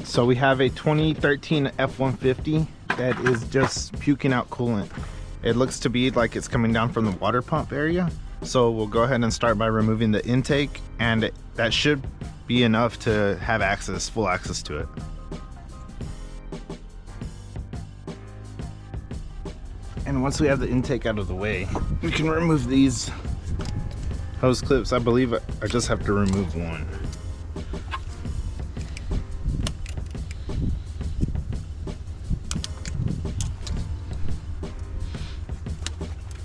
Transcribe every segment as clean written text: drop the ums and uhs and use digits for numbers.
So we have a 2013 F150 that is just puking out coolant. It looks to be like it's coming down from the water pump area. So we'll go ahead and start by removing the intake, and that should be enough to have access, full access to it. And once we have the intake out of the way, we can remove these hose clips. I believe I just have to remove one.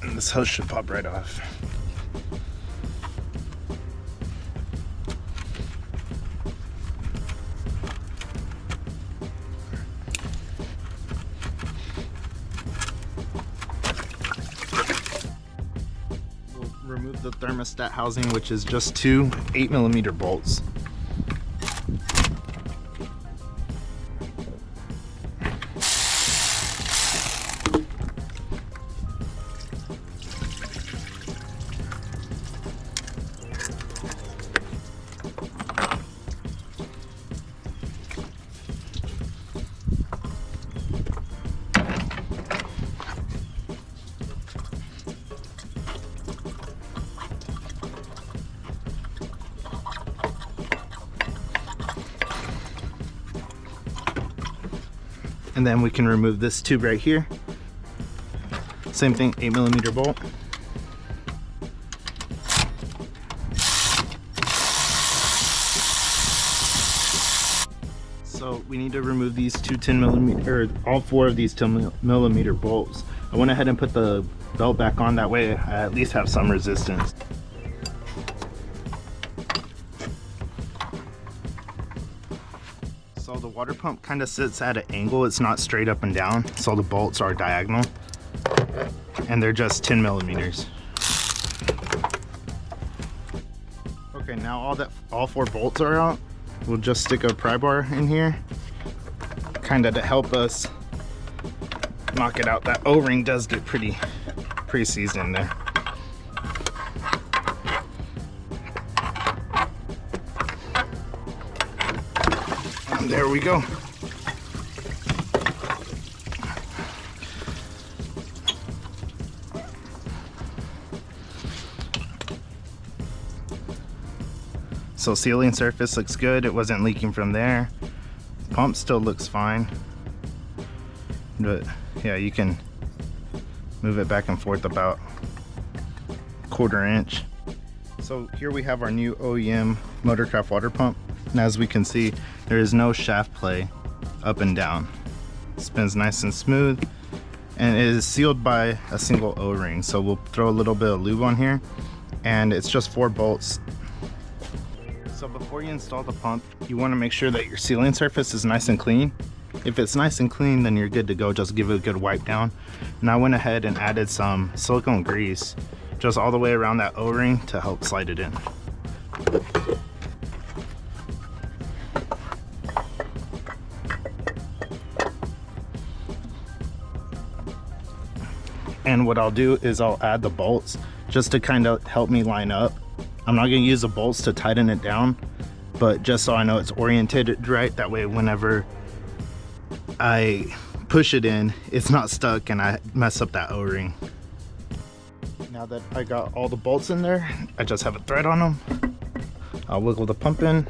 And this hose should pop right off. Remove the thermostat housing, which is just two 8mm bolts. And then we can remove this tube right here. Same thing, 8mm bolt. So we need to remove these two 10mm, or all four of these 10mm bolts. I went ahead and put the belt back on, that way I at least have some resistance. So the water pump kind of sits at an angle, it's not straight up and down, so the bolts are diagonal, and they're just 10mm. Okay, now all four bolts are out. We'll just stick a pry bar in here, kind of to help us knock it out. That O-ring does get pretty seized in there. And there we go. So sealing surface looks good. It wasn't leaking from there. Pump still looks fine. But yeah, you can move it back and forth about 1/4 inch. So here we have our new OEM Motorcraft water pump. And as we can see, there is no shaft play up and down. It spins nice and smooth, and it is sealed by a single O-ring. So we'll throw a little bit of lube on here, and it's just 4 bolts. So before you install the pump, you want to make sure that your sealing surface is nice and clean. If it's nice and clean, then you're good to go. Just give it a good wipe down. And I went ahead and added some silicone grease just all the way around that O-ring to help slide it in. And what I'll do is I'll add the bolts just to kind of help me line up. I'm not going to use the bolts to tighten it down, but just so I know it's oriented right, that way whenever I push it in, it's not stuck and I mess up that O-ring. Now that I got all the bolts in there, I just have a thread on them. I'll wiggle the pump in,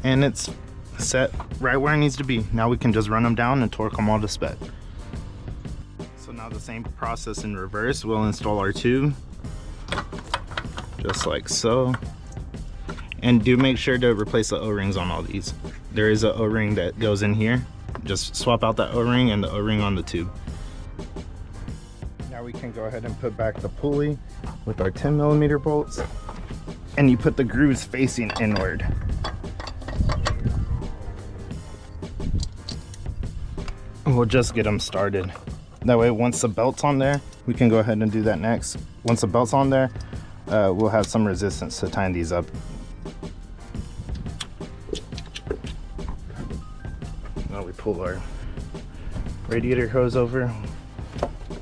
and it's set right where it needs to be. Now we can just run them down and torque them all to spec. So now the same process in reverse. We'll install our tube, just like so. And do make sure to replace the O-rings on all these. There is an O-ring that goes in here. Just swap out that O-ring and the O-ring on the tube. Now we can go ahead and put back the pulley with our 10mm bolts. And you put the grooves facing inward. And we'll just get them started. That way once the belt's on there, we can go ahead and do that next. Once the belt's on there, we'll have some resistance to tying these up. Now we pull our radiator hose over,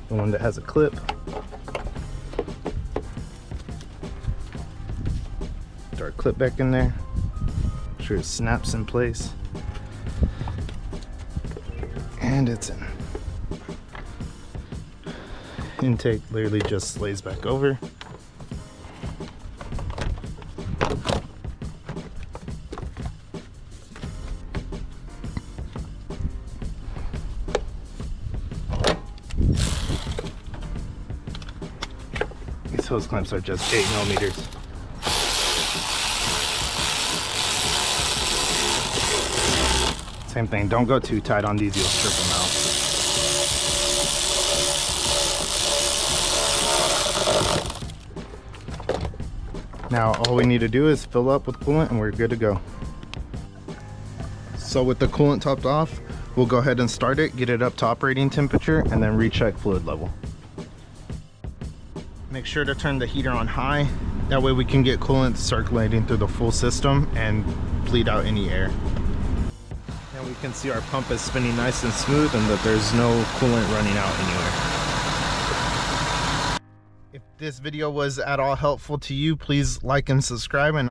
the one that has a clip. Put our clip back in there, make sure it snaps in place. And it's in. Intake literally just lays back over. These hose clamps are just 8 millimeters. Same thing, don't go too tight on these, you'll strip them out. Now all we need to do is fill up with coolant and we're good to go. So with the coolant topped off, we'll go ahead and start it, get it up to operating temperature, and then recheck fluid level. Make sure to turn the heater on high, that way we can get coolant circulating through the full system and bleed out any air. And we can see our pump is spinning nice and smooth and that there's no coolant running out anywhere. If this video was at all helpful to you, please like and subscribe, and